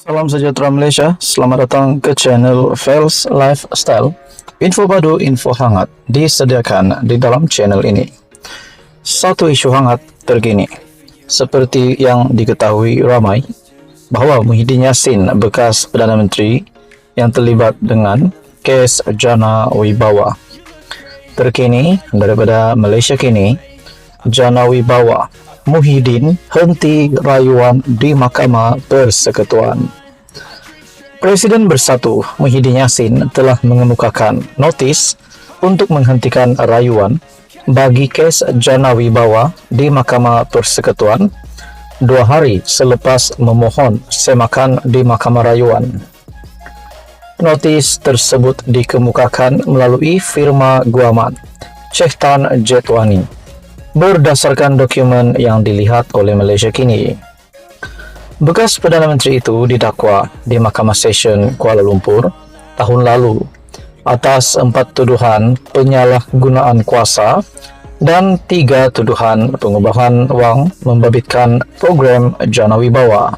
Salam sejahtera Malaysia, selamat datang ke channel Fels Lifestyle. Info baru, info hangat disediakan di dalam channel ini. Satu isu hangat terkini. Seperti yang diketahui ramai, bahawa Muhyiddin Yassin, bekas Perdana Menteri yang terlibat dengan kes Jana Wibawa. Terkini daripada Malaysia kini, Jana Wibawa Muhyiddin henti rayuan di Mahkamah Persekutuan. Presiden Bersatu Muhyiddin Yassin telah mengemukakan notis untuk menghentikan rayuan bagi kes Jana Wibawa di Mahkamah Persekutuan 2 hari selepas memohon semakan di Mahkamah Rayuan. Notis tersebut dikemukakan melalui firma guaman Cehtan Jetwani berdasarkan dokumen yang dilihat oleh Malaysia kini. Bekas Perdana Menteri itu didakwa di Mahkamah Session Kuala Lumpur tahun lalu atas 4 tuduhan penyalahgunaan kuasa dan 3 tuduhan pengubahan wang membabitkan program Jana Wibawa.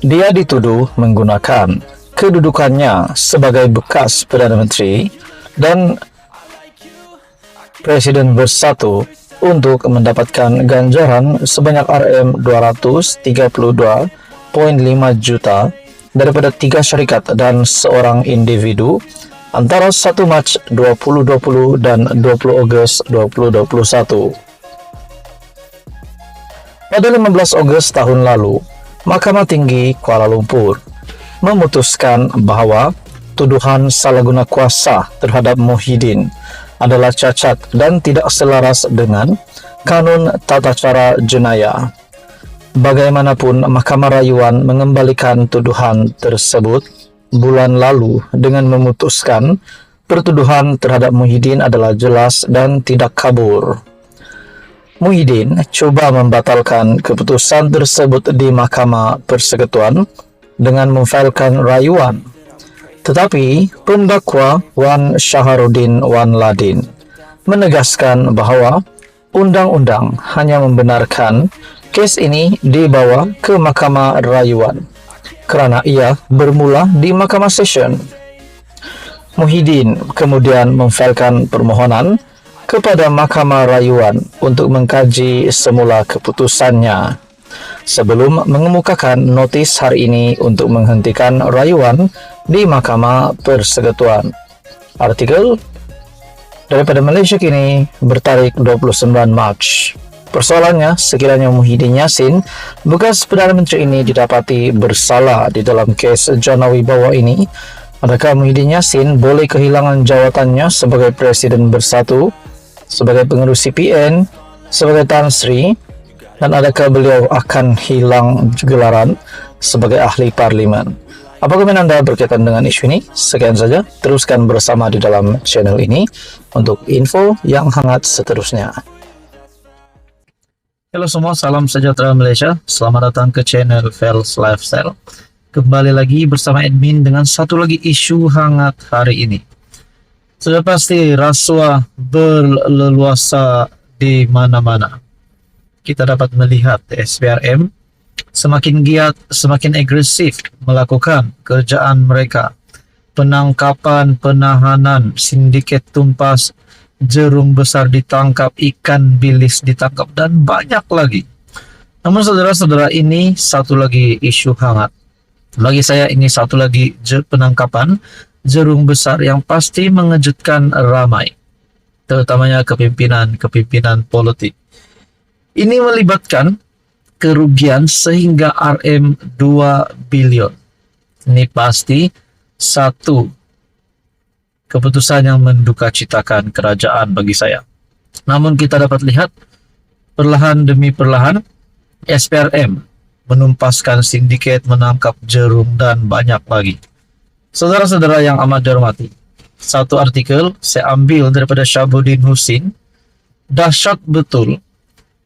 Dia dituduh menggunakan kedudukannya sebagai bekas Perdana Menteri dan Presiden Bersatu untuk mendapatkan ganjaran sebanyak RM232.5 juta daripada 3 syarikat dan seorang individu antara 1 Mac 2020 dan 20 Ogos 2021. Pada 15 Ogos tahun lalu, Mahkamah Tinggi Kuala Lumpur memutuskan bahawa tuduhan salah guna kuasa terhadap Muhyiddin adalah cacat dan tidak selaras dengan Kanun Tata Cara Jenayah. Bagaimanapun, Mahkamah Rayuan mengembalikan tuduhan tersebut bulan lalu dengan memutuskan pertuduhan terhadap Muhyiddin adalah jelas dan tidak kabur. Muhyiddin cuba membatalkan keputusan tersebut di Mahkamah Persekutuan dengan memfailkan rayuan. Tetapi pendakwa Wan Shaharuddin Wan Ladin menegaskan bahawa undang-undang hanya membenarkan kes ini dibawa ke Mahkamah Rayuan kerana ia bermula di Mahkamah Session. Muhyiddin kemudian memfailkan permohonan kepada Mahkamah Rayuan untuk mengkaji semula keputusannya sebelum mengemukakan notis hari ini untuk menghentikan rayuan di Mahkamah Persekutuan. Artikel daripada Malaysia kini bertarikh 29 Mac. Persoalannya, sekiranya Muhyiddin Yassin, bekas Perdana Menteri ini didapati bersalah di dalam kes Jana Wibawa ini, adakah Muhyiddin Yassin boleh kehilangan jawatannya sebagai Presiden Bersatu, sebagai pengerus CPN, sebagai Tan Sri, dan adakah beliau akan hilang gelaran sebagai ahli parlimen? Apa komen anda berkaitan dengan isu ini? Sekian saja, teruskan bersama di dalam channel ini untuk info yang hangat seterusnya. Halo semua, salam sejahtera Malaysia. Selamat datang ke channel Fels Lifestyle. Kembali lagi bersama admin dengan satu lagi isu hangat hari ini. Sudah pasti rasuah berleluasa di mana-mana. Kita dapat melihat SPRM semakin giat, semakin agresif melakukan kerjaan mereka. Penangkapan, penahanan, sindiket tumpas, jerung besar ditangkap, ikan bilis ditangkap, dan banyak lagi. Namun saudara-saudara, ini satu lagi isu hangat. Bagi saya ini satu lagi penangkapan jerung besar yang pasti mengejutkan ramai, terutamanya kepimpinan politik. Ini melibatkan kerugian sehingga RM2 bilion. Ini pasti satu keputusan yang mendukacitakan kerajaan bagi saya. Namun kita dapat lihat perlahan demi perlahan SPRM menumpaskan sindiket, menangkap jerung, dan banyak lagi. Saudara-saudara yang amat dihormati, satu artikel saya ambil daripada Syabuddin Husin. Dahsyat betul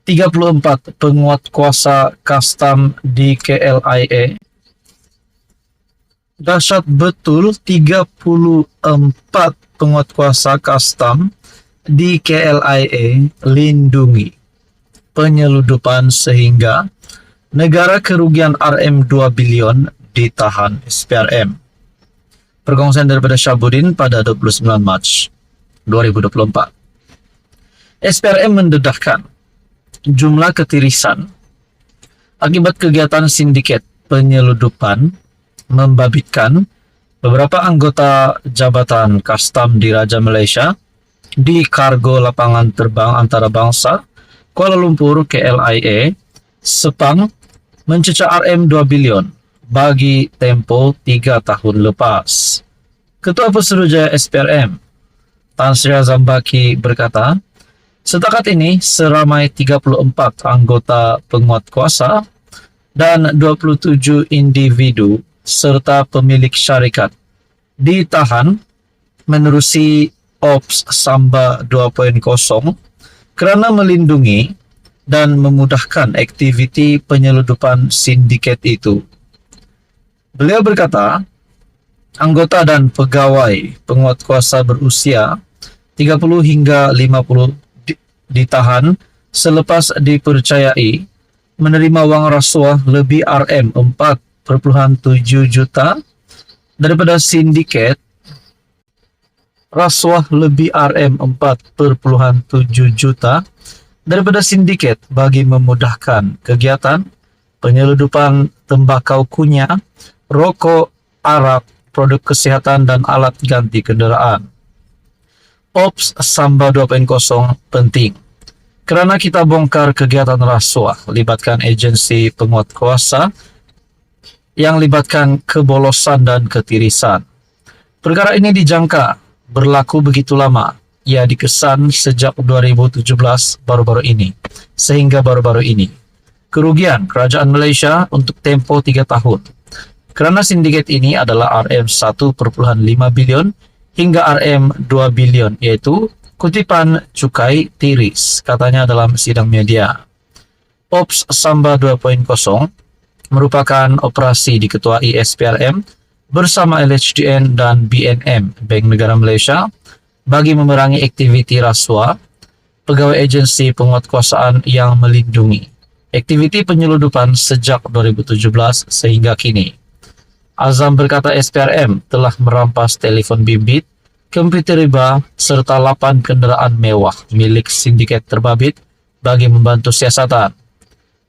34 penguat kuasa kastam di KLIA. Dahsyat betul 34 penguat kuasa kastam di KLIA lindungi penyeludupan sehingga Negara kerugian Rm 2 bilion ditahan SPRM. Perkongsian daripada Syahbudin pada 29 Mac 2024. SPRM mendedahkan jumlah ketirisan akibat kegiatan sindiket penyeludupan membabitkan beberapa anggota Jabatan Kastam Diraja Malaysia di kargo lapangan terbang antarabangsa Kuala Lumpur KLIA Sepang mencecah Rm 2 bilion bagi tempoh 3 tahun lepas. Ketua Pesuruhjaya SPRM Tan Sri Zambaki berkata, setakat ini seramai 34 anggota penguatkuasa dan 27 individu serta pemilik syarikat ditahan menerusi Ops Samba 2.0 kerana melindungi dan memudahkan aktiviti penyeludupan sindiket itu. Beliau berkata, anggota dan pegawai penguatkuasa berusia 30 hingga 50 ditahan selepas dipercayai menerima wang rasuah lebih Rm 4.7 juta daripada sindiket rasuah lebih Rm 4.7 juta daripada sindiket bagi memudahkan kegiatan penyeludupan tembakau kunyah, rokok, arak, produk kesihatan dan alat ganti kenderaan. Ops Samba 2.0 penting kerana kita bongkar kegiatan rasuah libatkan agensi penguatkuasa yang libatkan kebolosan dan ketirisan. Perkara ini dijangka berlaku begitu lama. Ia dikesan sejak 2017 baru-baru ini, sehingga baru-baru ini. Kerugian kerajaan Malaysia untuk tempoh 3 tahun. Kerana sindiket ini adalah Rm 1.5 bilion hingga Rm 2 bilion, iaitu kutipan cukai tiris, katanya dalam sidang media. Ops Samba 2.0 merupakan operasi diketuai SPRM bersama LHDN dan BNM, Bank Negara Malaysia, bagi memerangi aktiviti rasuah pegawai agensi penguatkuasaan yang melindungi aktiviti penyeludupan sejak 2017 sehingga kini. Azam berkata SPRM telah merampas telefon bimbit, komputer riba serta 8 kenderaan mewah milik sindiket terbabit bagi membantu siasatan.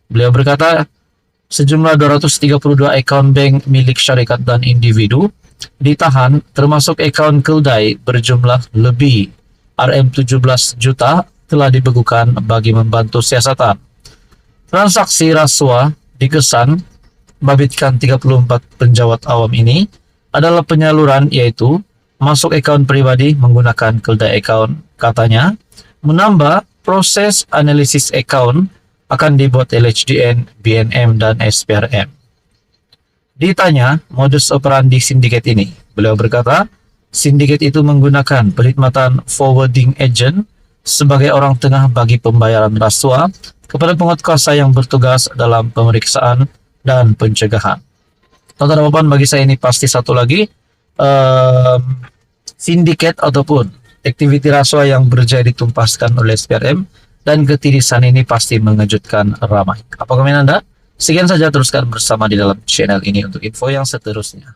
Beliau berkata sejumlah 232 akaun bank milik syarikat dan individu ditahan termasuk akaun keldai berjumlah lebih Rm 17 juta telah dibekukan bagi membantu siasatan. Transaksi rasuah dikesan babitkan 34 penjawat awam ini adalah penyaluran, yaitu masuk akaun pribadi menggunakan keldai akaun. Katanya, menambah proses analisis akaun akan dibuat LHDN, BNM dan SPRM. Ditanya modus operandi sindiket ini, beliau berkata, sindiket itu menggunakan perkhidmatan forwarding agent sebagai orang tengah bagi pembayaran rasuah kepada penguatkuasa yang bertugas dalam pemeriksaan dan pencegahan. Tonton apa bagi saya ini pasti satu lagi, sindiket ataupun aktiviti rasuah yang berjaya ditumpaskan oleh SPRM dan ketirisan ini pasti mengejutkan ramai. Apa komen Anda? Sekian saja, teruskan bersama di dalam channel ini untuk info yang seterusnya.